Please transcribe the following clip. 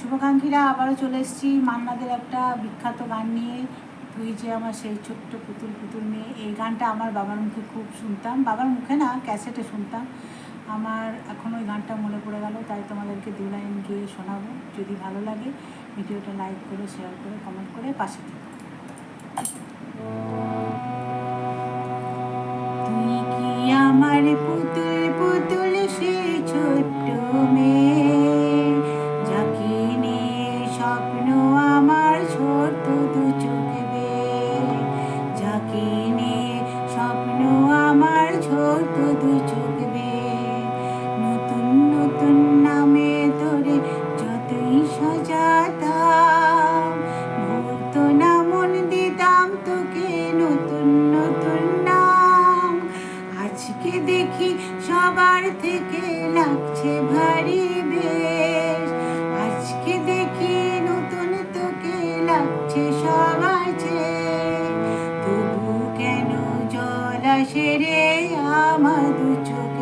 শুভাকাঙ্ক্ষীরা আবারও চলে এসেছি মান্নাদের একটা বিখ্যাত গান নিয়ে, তুই যে আমার সেই ছোট্ট পুতুল পুতুল মেয়ে। এই গানটা আমার বাবার মুখে খুব শুনতাম, বাবার মুখে না, ক্যাসেটে শুনতাম। আমার এখন ওই গানটা মনে পড়ে গেল, তাই তোমাদেরকে 2 লাইন গিয়ে শোনাবো। যদি ভালো লাগে ভিডিওটা লাইক করে, শেয়ার করে, কমেন্ট করে পাশে থেকো। তুই কি আমার পুতুল পুতুল সেই ছোট্ট মেয়ে, যাকে নিয়ে স্বপ্ন আমার ছোট্ট দু চোখ বেয়ে, যাকে নিয়ে স্বপ্ন আমার ছোট্ট দু চোখ বেয়ে। নতুন নতুন নামে তোরে যতই সাজাতাম, ভুলতো না মন দিতাম তোকে নতুন নতুন নাম। আজকে দেখি সবার থেকে লাগছে ভারী বেশ, আজকে দেখি নতুন তোকে লাগছে সবার চেয়ে। তবু কেন জল আসে রে আমার দু চোখ